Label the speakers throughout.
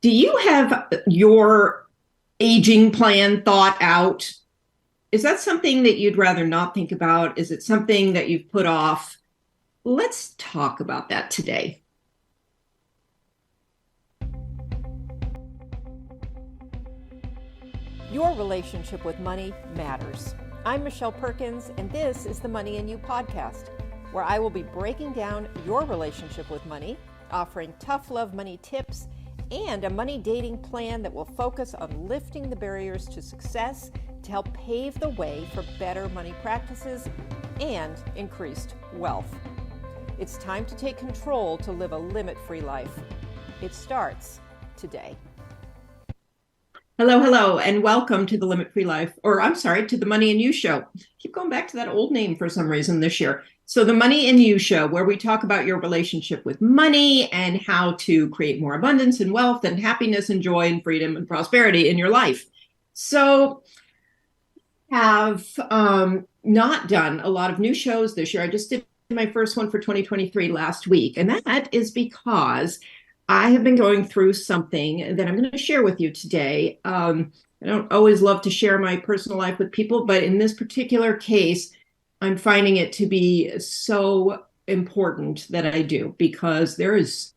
Speaker 1: Do you have your aging plan thought out? Is that something that you'd rather not think about? Is it something that you've put off? Let's talk about that today.
Speaker 2: Your relationship with money matters. I'm Michelle Perkins, and this is the Money and You podcast, where I will be breaking down your relationship with money, offering tough love money tips, and a money dating plan that will focus on lifting the barriers to success to help pave the way for better money practices and increased wealth. It's time to take control to live a limit-free life. It starts today.
Speaker 1: Hello, hello, and welcome to the Limit Free Life, or I'm sorry, to the Money and You Show. Keep going back to that old name for some reason this year. So the Money and You Show, where we talk about your relationship with money and how to create more abundance and wealth and happiness and joy and freedom and prosperity in your life. So have not done a lot of new shows this year. I just did my first one for 2023 last week, and that is because I have been going through something that I'm going to share with you today. I don't always love to share my personal life with people, but in this particular case, I'm finding it to be so important that I do, because there is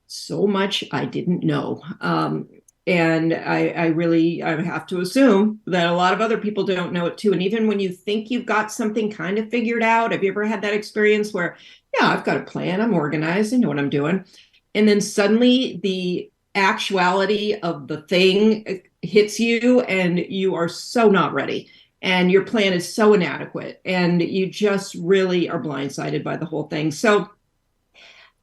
Speaker 1: so much I didn't know. And I have to assume that a lot of other people don't know it too. And even when you think you've got something kind of figured out, have you ever had that experience where, yeah, I've got a plan, I'm organized, I know what I'm doing. And then suddenly the actuality of the thing hits you and you are so not ready. And your plan is so inadequate. And you just really are blindsided by the whole thing. So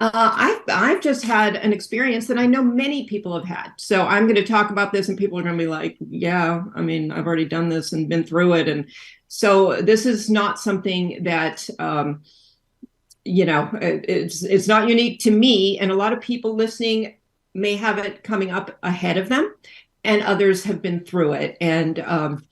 Speaker 1: I've just had an experience that I know many people have had. So I'm going to talk about this and people are going to be like, yeah, I mean, I've already done this and been through it. And so this is not something that it's not unique to me, and a lot of people listening may have it coming up ahead of them, and others have been through it. And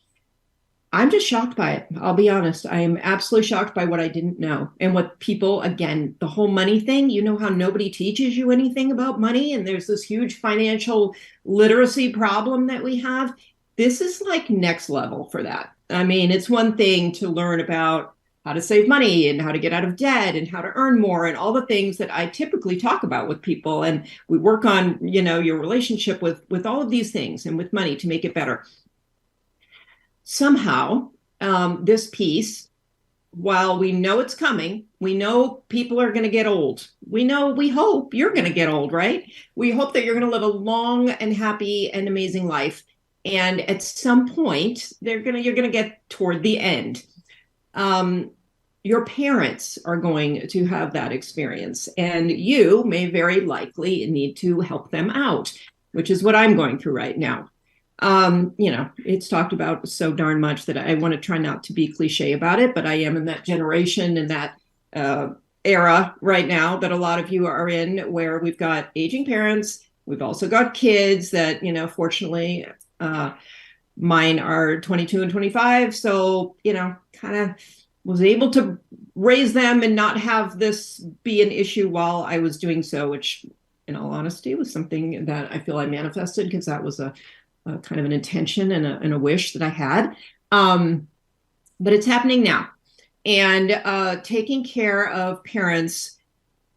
Speaker 1: I'm just shocked by it. I'll be honest. I am absolutely shocked by what I didn't know. And what people, again, the whole money thing, you know how nobody teaches you anything about money, and there's this huge financial literacy problem that we have. This is like next level for that. I mean, it's one thing to learn about how to save money and how to get out of debt and how to earn more and all the things that I typically talk about with people. And we work on, your relationship with all of these things and with money to make it better. Somehow, this piece, while we know it's coming, we know people are going to get old. We hope you're going to get old, right? We hope that you're going to live a long and happy and amazing life. And at some point, you're going to get toward the end. Your parents are going to have that experience, and you may very likely need to help them out, which is what I'm going through right now. It's talked about so darn much that I want to try not to be cliche about it, but I am in that generation and that era right now that a lot of you are in, where we've got aging parents. We've also got kids that, fortunately, mine are 22 and 25. So, kind of was able to raise them and not have this be an issue while I was doing so, which in all honesty was something that I feel I manifested, because that was a kind of an intention and a wish that I had. But it's happening now. And taking care of parents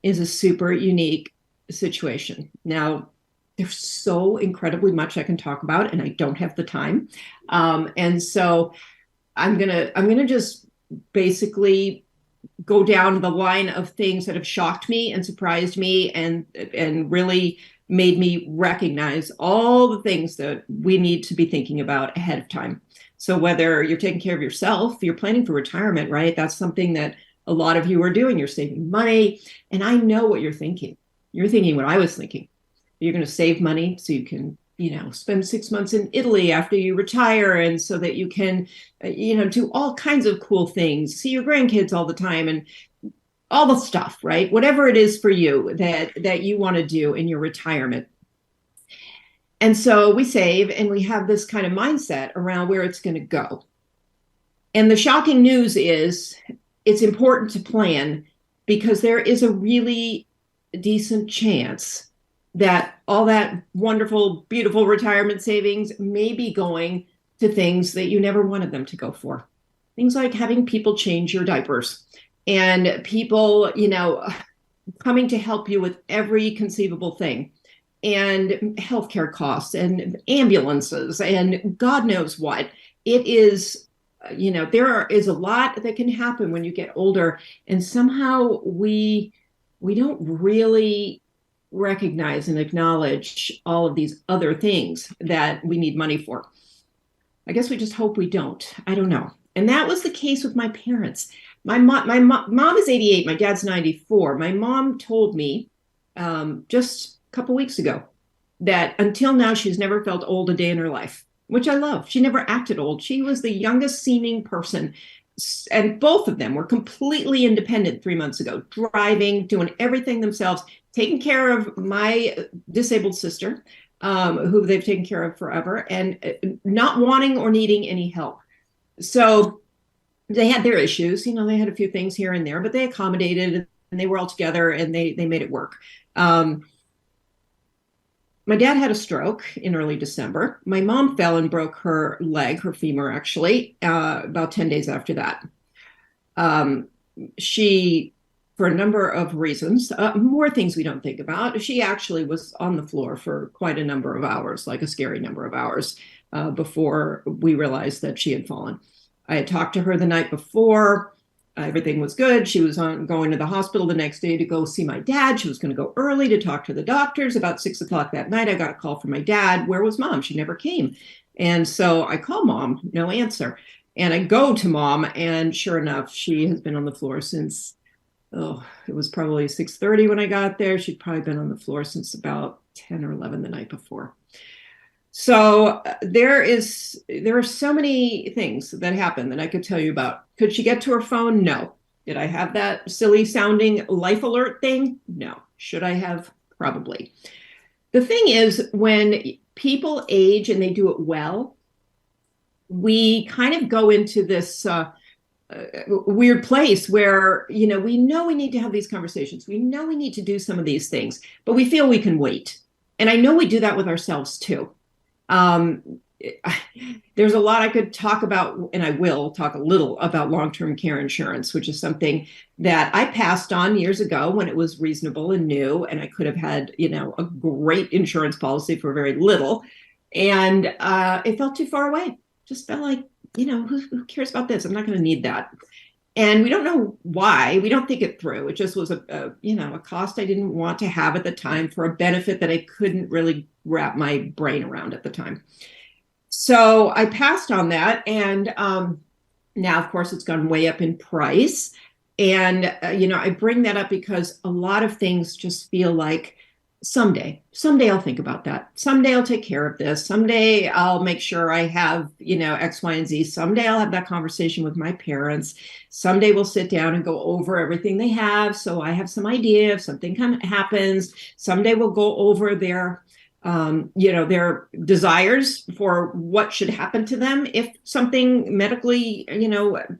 Speaker 1: is a super unique situation. Now, there's so incredibly much I can talk about, and I don't have the time. And so I'm gonna just basically go down the line of things that have shocked me and surprised me and really made me recognize all the things that we need to be thinking about ahead of time. So whether you're taking care of yourself, you're planning for retirement, right? That's something that a lot of you are doing. You're saving money. And I know what you're thinking. You're thinking what I was thinking. You're going to save money so you can, spend 6 months in Italy after you retire, and so that you can, do all kinds of cool things, see your grandkids all the time and all the stuff, right? Whatever it is for you that you want to do in your retirement. And so we save, and we have this kind of mindset around where it's going to go. And the shocking news is it's important to plan, because there is a really decent chance that all that wonderful, beautiful retirement savings may be going to things that you never wanted them to go for. Things like having people change your diapers and people, coming to help you with every conceivable thing, and healthcare costs and ambulances and God knows what. It is, there is a lot that can happen when you get older, and somehow we don't really recognize and acknowledge all of these other things that we need money for. I guess we just hope we don't. I don't know. And that was the case with my parents. My mom is 88. My dad's 94. My mom told me just a couple weeks ago that until now she's never felt old a day in her life, which I love. She never acted old. She was the youngest seeming person. And both of them were completely independent 3 months ago, driving, doing everything themselves, taking care of my disabled sister, who they've taken care of forever, and not wanting or needing any help. So they had their issues. They had a few things here and there, but they accommodated and they were all together and they made it work. My dad had a stroke in early December. My mom fell and broke her leg, her femur, actually, about 10 days after that. She, for a number of reasons, more things we don't think about, she actually was on the floor for quite a number of hours, like a scary number of hours, before we realized that she had fallen. I had talked to her the night before. Everything was good. She was going to the hospital the next day to go see my dad. She was going to go early to talk to the doctors. About 6 o'clock that night, I got a call from my dad. Where was mom? She never came. And so I call mom, no answer. And I go to mom, and sure enough, she has been on the floor since, it was probably 6:30 when I got there. She'd probably been on the floor since about 10 or 11 the night before. So there are so many things that happen that I could tell you about. Could she get to her phone? No. Did I have that silly sounding life alert thing? No. Should I have? Probably. The thing is, when people age and they do it well, we kind of go into this weird place where, we know we need to have these conversations. We know we need to do some of these things, but we feel we can wait. And I know we do that with ourselves too. There's a lot I could talk about, and I will talk a little about long-term care insurance, which is something that I passed on years ago when it was reasonable and new, and I could have had, a great insurance policy for very little. And it felt too far away. Just felt like, who cares about this? I'm not going to need that. And we don't know why. We don't think it through. It just was a cost I didn't want to have at the time for a benefit that I couldn't really wrap my brain around at the time. So I passed on that. And now, of course, it's gone way up in price. And, I bring that up because a lot of things just feel like someday I'll think about that. Someday I'll take care of this. Someday I'll make sure I have, X, Y, and Z. Someday I'll have that conversation with my parents. Someday we'll sit down and go over everything they have. So I have some idea if something happens. Someday we'll go over their desires for what should happen to them if something medically,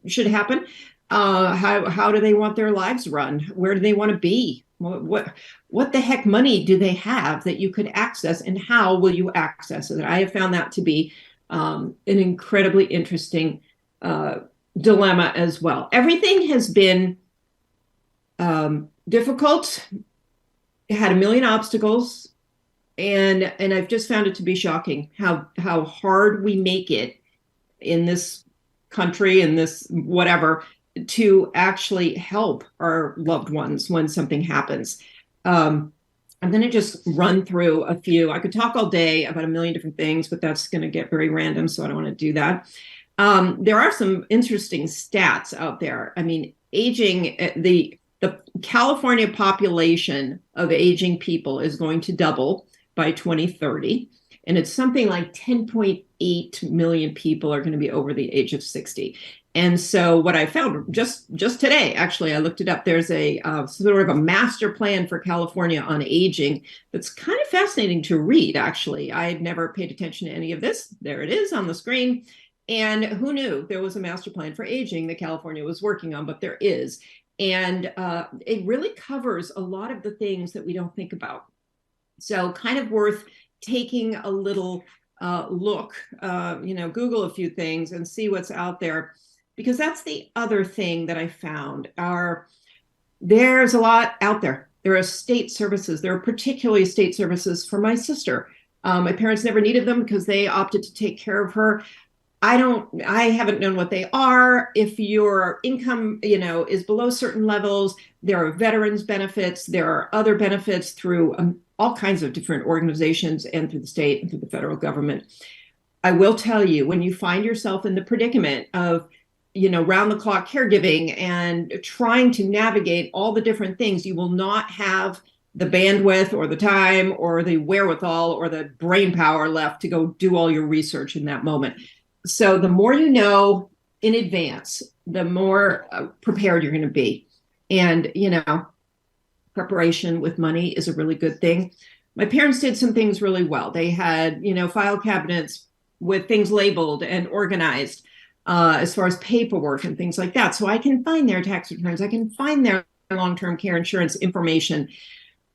Speaker 1: should happen. How do they want their lives run? Where do they want to be? What the heck money do they have that you could access, and how will you access it? I have found that to be an incredibly interesting dilemma as well. Everything has been difficult. It had a million obstacles, and I've just found it to be shocking how hard we make it in this country, in this whatever, to actually help our loved ones when something happens. I'm going to just run through a few. I could talk all day about a million different things, but that's going to get very random, so I don't want to do that. There are some interesting stats out there. I mean, aging, the California population of aging people is going to double by 2030. And it's something like 10.8 million people are going to be over the age of 60. And so what I found just today, actually, I looked it up. There's a sort of a master plan for California on aging that's kind of fascinating to read, actually. I had never paid attention to any of this. There it is on the screen. And who knew there was a master plan for aging that California was working on, but there is. And it really covers a lot of the things that we don't think about. So kind of worth taking a little look, Google a few things and see what's out there, because that's the other thing that I found. There's a lot out there. There are state services. There are particularly state services for my sister. My parents never needed them because they opted to take care of her. I haven't known what they are. If your income, is below certain levels, there are veterans benefits. There are other benefits through all kinds of different organizations and through the state and through the federal government. I will tell you, when you find yourself in the predicament of, round the clock caregiving and trying to navigate all the different things, you will not have the bandwidth or the time or the wherewithal or the brain power left to go do all your research in that moment. So the more you know in advance, the more prepared you're going to be. And, preparation with money is a really good thing. My parents did some things really well. They had, file cabinets with things labeled and organized as far as paperwork and things like that. So I can find their tax returns. I can find their long-term care insurance information.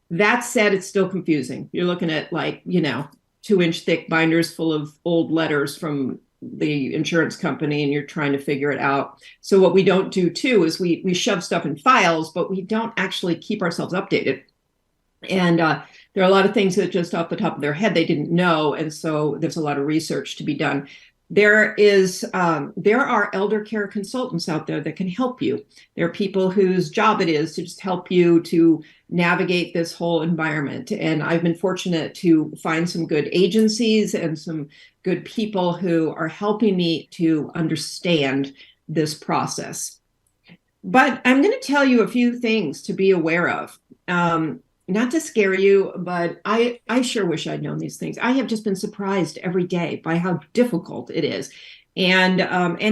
Speaker 1: That said, it's still confusing. You're looking at 2-inch thick binders full of old letters from the insurance company, and you're trying to figure it out. So what we don't do too is we shove stuff in files, but we don't actually keep ourselves updated. And there are a lot of things that just off the top of their head they didn't know, and so there's a lot of research to be done. There are elder care consultants out there that can help you. There are people whose job it is to just help you to navigate this whole environment. And I've been fortunate to find some good agencies and some good people who are helping me to understand this process. But I'm going to tell you a few things to be aware of. Not to scare you, but I sure wish I'd known these things. I have just been surprised every day by how difficult it is, and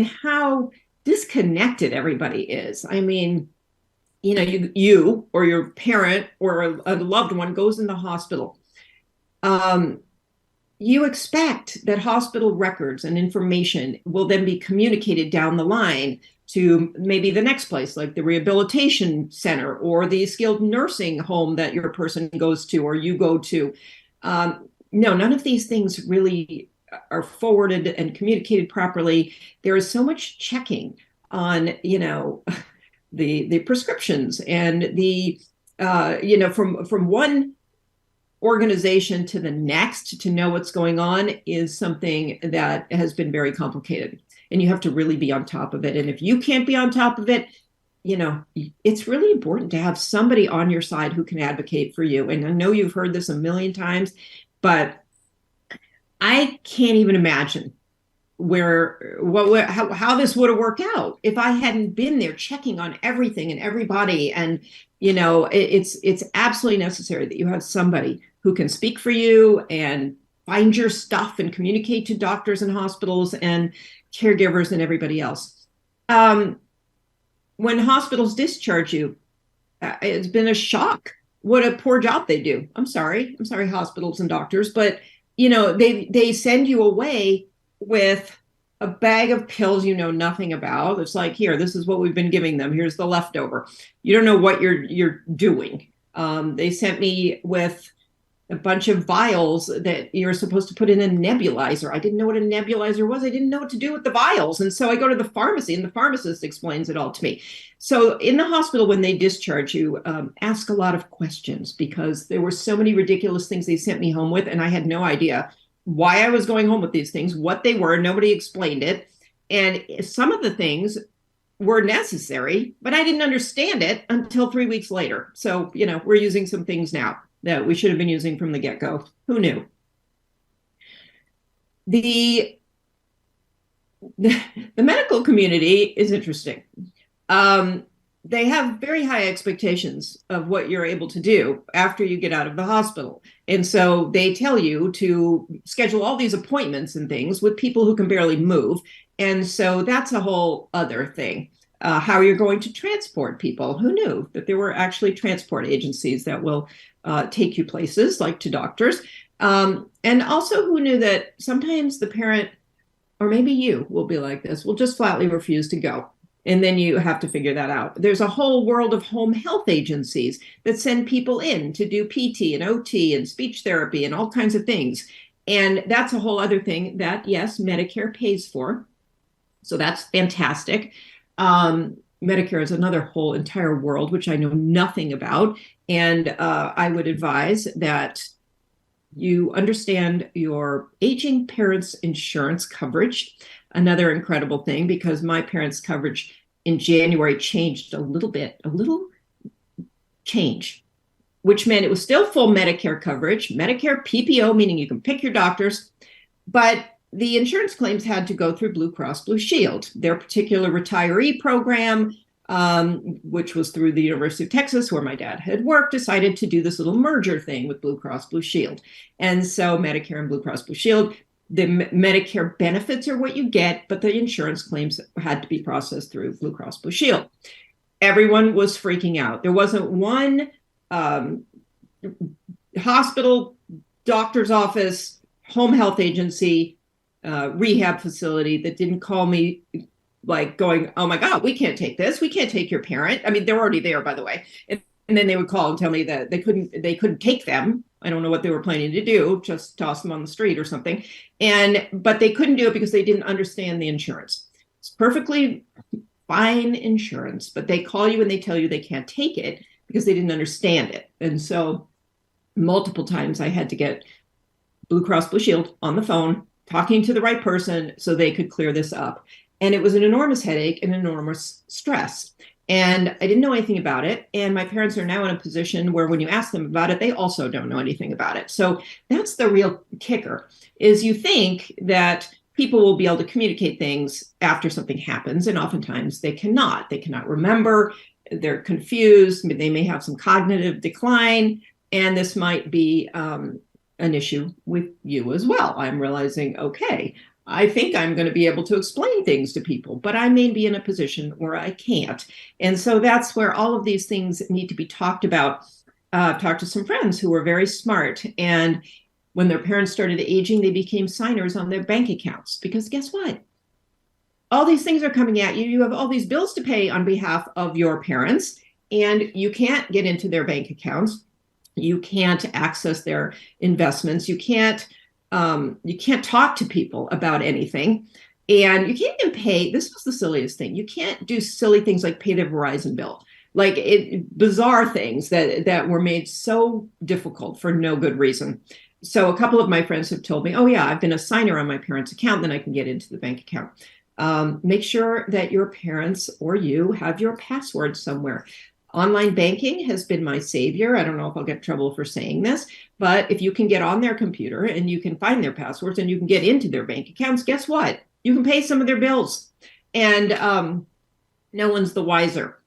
Speaker 1: how disconnected everybody is. I mean, you or your parent or a loved one goes in the hospital. You expect that hospital records and information will then be communicated down the line to maybe the next place, like the rehabilitation center or the skilled nursing home that your person goes to or you go to. No, none of these things really are forwarded and communicated properly. There is so much checking on, the prescriptions and the, from one organization to the next to know what's going on is something that has been very complicated. And you have to really be on top of it. And if you can't be on top of it, it's really important to have somebody on your side who can advocate for you. And I know you've heard this a million times, but I can't even imagine how this would have worked out if I hadn't been there checking on everything and everybody. And, it's absolutely necessary that you have somebody who can speak for you and find your stuff and communicate to doctors and hospitals and caregivers and everybody else. When hospitals discharge you, it's been a shock. What a poor job they do. I'm sorry, hospitals and doctors, but they send you away with a bag of pills you know nothing about. It's like, here, this is what we've been giving them. Here's the leftover. You don't know what you're doing. They sent me with a bunch of vials that you're supposed to put in a nebulizer. I didn't know what a nebulizer was. I didn't know what to do with the vials. And so I go to the pharmacy and the pharmacist explains it all to me. So in the hospital, when they discharge you, ask a lot of questions, because there were so many ridiculous things they sent me home with. And I had no idea why I was going home with these things, what they were. Nobody explained it. And some of the things were necessary, but I didn't understand it until 3 weeks later. So, we're using some things now that we should have been using from the get-go. Who knew? The medical community is interesting. They have very high expectations of what you're able to do after you get out of the hospital. And so they tell you to schedule all these appointments and things with people who can barely move. And so that's a whole other thing. How you're going to transport people. Who knew that there were actually transport agencies that will take you places, like to doctors? And also, who knew that sometimes the parent, or maybe you, will be like this, will just flatly refuse to go. And then you have to figure that out. There's a whole world of home health agencies that send people in to do PT and OT and speech therapy and all kinds of things. And that's a whole other thing that, yes, Medicare pays for. So that's fantastic. Medicare is another whole entire world, which I know nothing about. And I would advise that you understand your aging parents' insurance coverage. Another incredible thing, because my parents' coverage in January changed a little change, which meant it was still full Medicare coverage, Medicare PPO, meaning you can pick your doctors, but the insurance claims had to go through Blue Cross Blue Shield. Their particular retiree program, which was through the University of Texas, where my dad had worked, decided to do this little merger thing with Blue Cross Blue Shield. And so Medicare and Blue Cross Blue Shield, the Medicare benefits are what you get, but the insurance claims had to be processed through Blue Cross Blue Shield. Everyone was freaking out. There wasn't one hospital, doctor's office, home health agency, rehab facility that didn't call me like going, oh my God, we can't take this. We can't take your parent. I mean, they're already there, by the way. And then they would call and tell me that they couldn't take them. I don't know what they were planning to do, just toss them on the street or something. But they couldn't do it because they didn't understand the insurance. It's perfectly fine insurance, but they call you and they tell you they can't take it because they didn't understand it. And so multiple times I had to get Blue Cross Blue Shield on the phone, talking to the right person so they could clear this up. And it was an enormous headache and enormous stress. And I didn't know anything about it. And my parents are now in a position where when you ask them about it, they also don't know anything about it. So that's the real kicker, is you think that people will be able to communicate things after something happens. And oftentimes they cannot. They cannot remember. They're confused. They may have some cognitive decline. And this might be an issue with you as well. I'm realizing, okay, I think I'm going to be able to explain things to people, but I may be in a position where I can't. And so that's where all of these things need to be talked about. I've talked to some friends who were very smart, and when their parents started aging, they became signers on their bank accounts, because guess what? All these things are coming at you. You have all these bills to pay on behalf of your parents, and you can't get into their bank accounts. You can't access their investments. You can't talk to people about anything. And you can't even pay. This was the silliest thing. You can't do silly things like pay their Verizon bill, bizarre things that were made so difficult for no good reason. So a couple of my friends have told me, oh yeah, I've been a signer on my parents' account, then I can get into the bank account. Make sure that your parents or you have your password somewhere. Online banking has been my savior. I don't know if I'll get in trouble for saying this, but if you can get on their computer and you can find their passwords and you can get into their bank accounts, guess what? You can pay some of their bills, and no one's the wiser.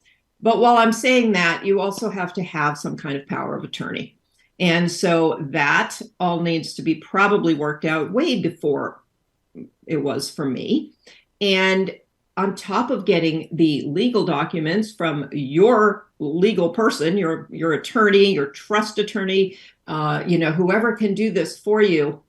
Speaker 1: But while I'm saying that, you also have to have some kind of power of attorney. And so that all needs to be probably worked out way before it was for me. And on top of getting the legal documents from your legal person, your attorney, your trust attorney, whoever can do this for you,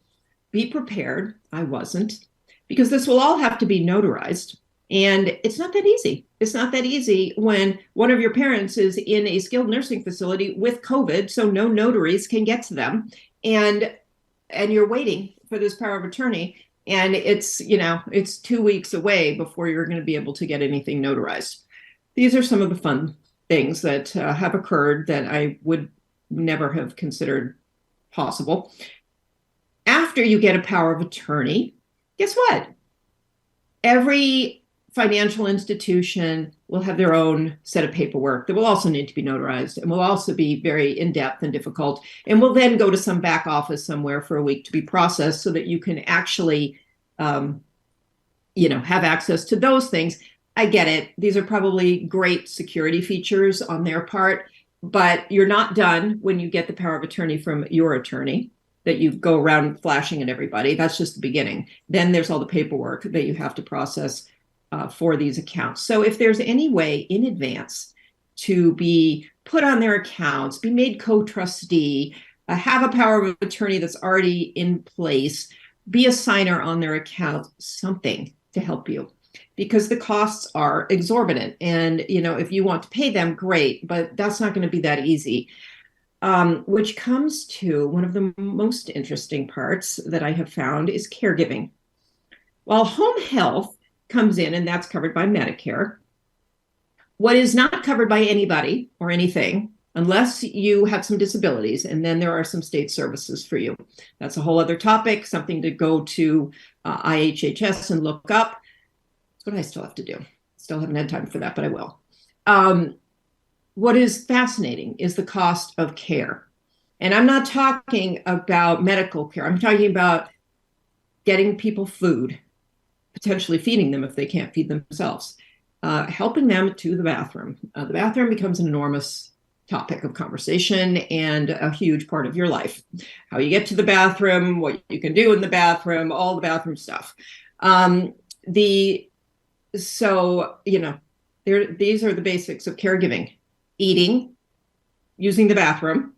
Speaker 1: be prepared. I wasn't, because this will all have to be notarized. And it's not that easy. It's not that easy when one of your parents is in a skilled nursing facility with COVID, so no notaries can get to them. And you're waiting for this power of attorney. And it's 2 weeks away before you're going to be able to get anything notarized. These are some of the fun things that have occurred that I would never have considered possible. After you get a power of attorney, guess what? Every financial institution will have their own set of paperwork that will also need to be notarized and will also be very in-depth and difficult, and will then go to some back office somewhere for a week to be processed so that you can actually have access to those things. I get it. These are probably great security features on their part, but you're not done when you get the power of attorney from your attorney that you go around flashing at everybody. That's just the beginning. Then there's all the paperwork that you have to process for these accounts. So if there's any way in advance to be put on their accounts, be made co-trustee, have a power of attorney that's already in place, be a signer on their account, something to help you. because the costs are exorbitant. And, if you want to pay them, great, but that's not going to be that easy. Which comes to one of the most interesting parts that I have found is caregiving. While home health comes in, and that's covered by Medicare, what is not covered by anybody or anything, unless you have some disabilities, and then there are some state services for you. That's a whole other topic, something to go to IHHS and look up. That's what I still have to do. Still haven't had time for that, but I will. What is fascinating is the cost of care. And I'm not talking about medical care. I'm talking about getting people food, potentially feeding them if they can't feed themselves, helping them to the bathroom. The bathroom becomes an enormous topic of conversation and a huge part of your life. How you get to the bathroom, what you can do in the bathroom, all the bathroom stuff. These are the basics of caregiving: eating, using the bathroom,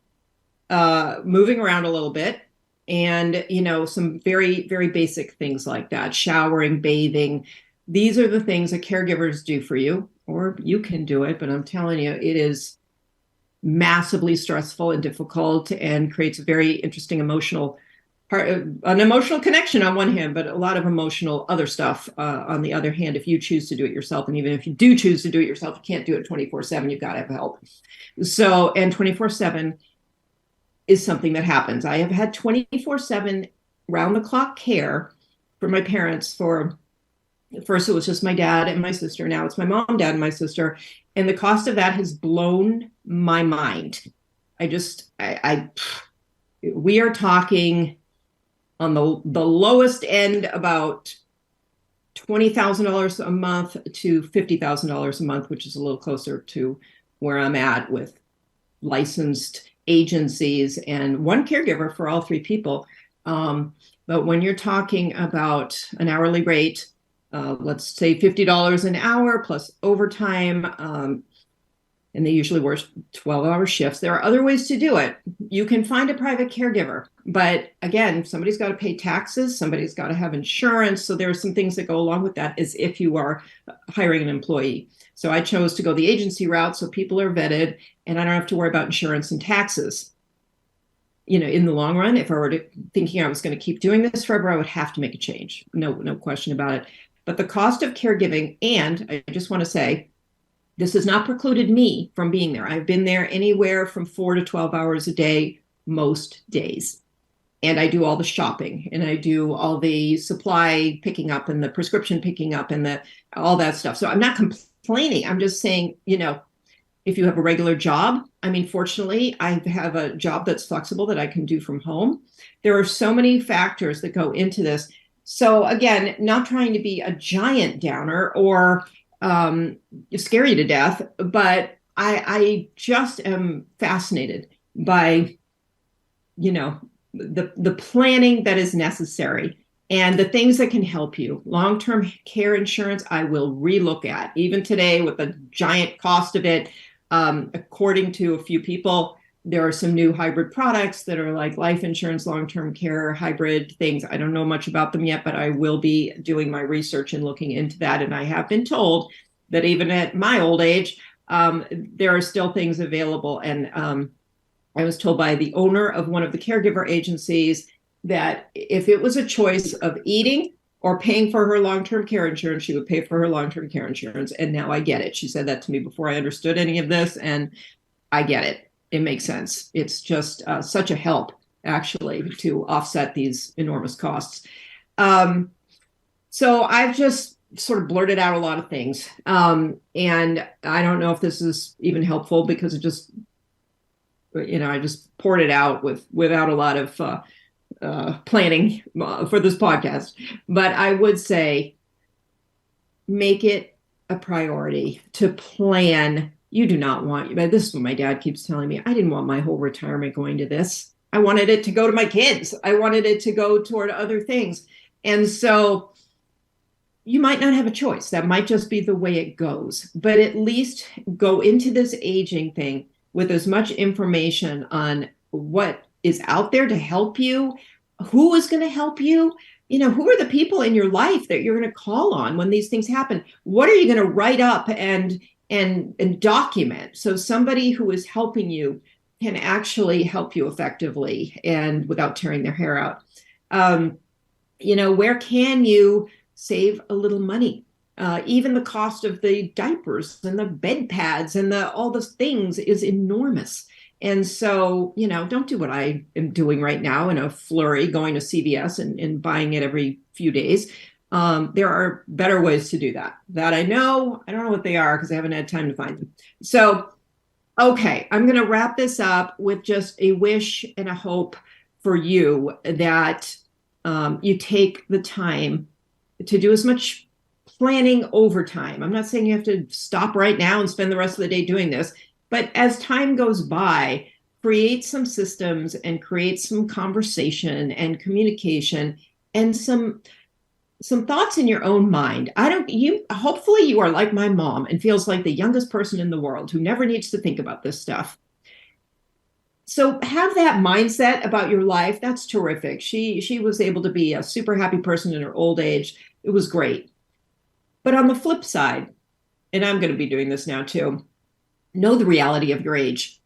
Speaker 1: moving around a little bit, and some very, very basic things like that: showering, bathing. These are the things that caregivers do for you, or you can do it, but I'm telling you, it is massively stressful and difficult, and creates a very interesting emotional an emotional connection on one hand, but a lot of emotional other stuff on the other hand, if you choose to do it yourself. And even if you do choose to do it yourself, you can't do it 24/7. You've got to have help. So, and 24/7 is something that happens. I have had 24/7 round the clock care for my parents for, first it was just my dad and my sister. Now it's my mom, dad, and my sister. And the cost of that has blown my mind. We are talking on the lowest end about $20,000 a month to $50,000 a month, which is a little closer to where I'm at with licensed agencies and one caregiver for all three people. But when you're talking about an hourly rate, let's say $50 an hour plus overtime, and they usually work 12-hour shifts. There are other ways to do it. You can find a private caregiver, but again, somebody's got to pay taxes, somebody's got to have insurance. So there are some things that go along with that as if you are hiring an employee. So I chose to go the agency route, so people are vetted and I don't have to worry about insurance and taxes. In the long run, if I were thinking I was going to keep doing this forever, I would have to make a change. No question about it. But the cost of caregiving, and I just want to say, this has not precluded me from being there. I've been there anywhere from 4 to 12 hours a day, most days. And I do all the shopping, and I do all the supply picking up and the prescription picking up and all that stuff. So I'm not complaining. I'm just saying, if you have a regular job, fortunately, I have a job that's flexible that I can do from home. There are so many factors that go into this. So again, not trying to be a giant downer or scare you to death, but I just am fascinated by, the planning that is necessary and the things that can help you. Long-term care insurance, I will relook at. Even today with the giant cost of it, according to a few people, there are some new hybrid products that are like life insurance, long-term care, hybrid things. I don't know much about them yet, but I will be doing my research and looking into that. And I have been told that even at my old age, there are still things available. And I was told by the owner of one of the caregiver agencies that if it was a choice of eating or paying for her long-term care insurance, she would pay for her long-term care insurance. And now I get it. She said that to me before I understood any of this, and I get it. It makes sense. It's just such a help, actually, to offset these enormous costs. So I've just sort of blurted out a lot of things. And I don't know if this is even helpful because it just, I just poured it out without a lot of planning for this podcast. But I would say make it a priority to plan. You do not want, this is what my dad keeps telling me. I didn't want my whole retirement going to this. I wanted it to go to my kids. I wanted it to go toward other things. And so you might not have a choice. That might just be the way it goes. But at least go into this aging thing with as much information on what is out there to help you, who is going to help you, who are the people in your life that you're going to call on when these things happen? What are you going to write up and document so somebody who is helping you can actually help you effectively and without tearing their hair out? Where can you save a little money? Even the cost of the diapers and the bed pads and all those things is enormous. And so, don't do what I am doing right now in a flurry, going to CVS and buying it every few days. There are better ways to do that. That I know. I don't know what they are because I haven't had time to find them. So, okay, I'm going to wrap this up with just a wish and a hope for you that you take the time to do as much planning over time. I'm not saying you have to stop right now and spend the rest of the day doing this, but as time goes by, create some systems and create some conversation and communication and some thoughts in your own mind. Hopefully you are like my mom and feels like the youngest person in the world who never needs to think about this stuff. So have that mindset about your life. That's terrific. She was able to be a super happy person in her old age. It was great. But on the flip side, and I'm going to be doing this now too, know the reality of your age.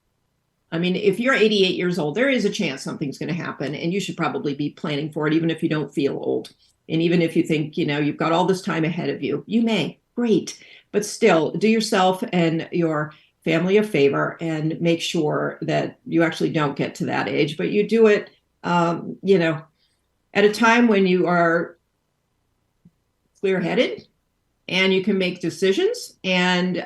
Speaker 1: I mean, if you're 88 years old, there is a chance something's going to happen, and you should probably be planning for it, even if you don't feel old. And even if you think, you've got all this time ahead of you, you may. Great. But still, do yourself and your family a favor and make sure that you actually don't get to that age, but you do it, at a time when you are clear-headed and you can make decisions and,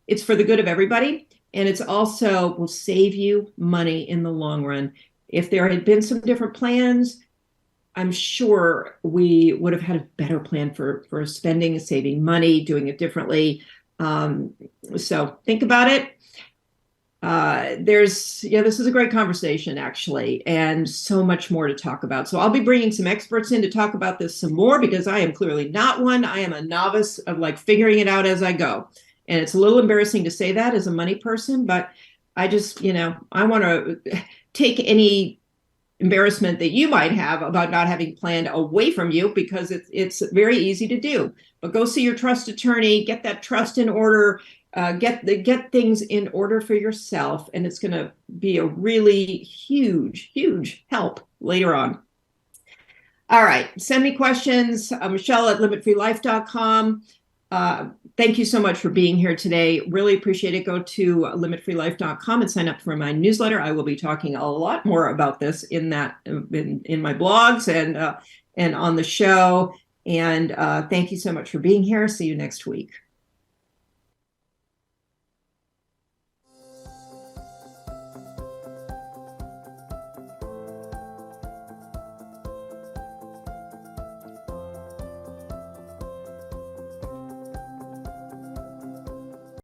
Speaker 1: it's for the good of everybody. And it's also will save you money in the long run. If there had been some different plans, I'm sure we would have had a better plan for spending, saving money, doing it differently. So think about it. This is a great conversation, actually, and so much more to talk about. So I'll be bringing some experts in to talk about this some more because I am clearly not one. I am a novice of figuring it out as I go. And it's a little embarrassing to say that as a money person, but I just, I want to take any embarrassment that you might have about not having planned away from you because it's very easy to do. But go see your trust attorney, get that trust in order, get things in order for yourself, and it's going to be a really huge, huge help later on. All right, send me questions, Michelle at limitfreelife.com. Thank you so much for being here today. Really appreciate it. Go to limitfreelife.com and sign up for my newsletter. I will be talking a lot more about this in my blogs and on the show. And thank you so much for being here. See you next week.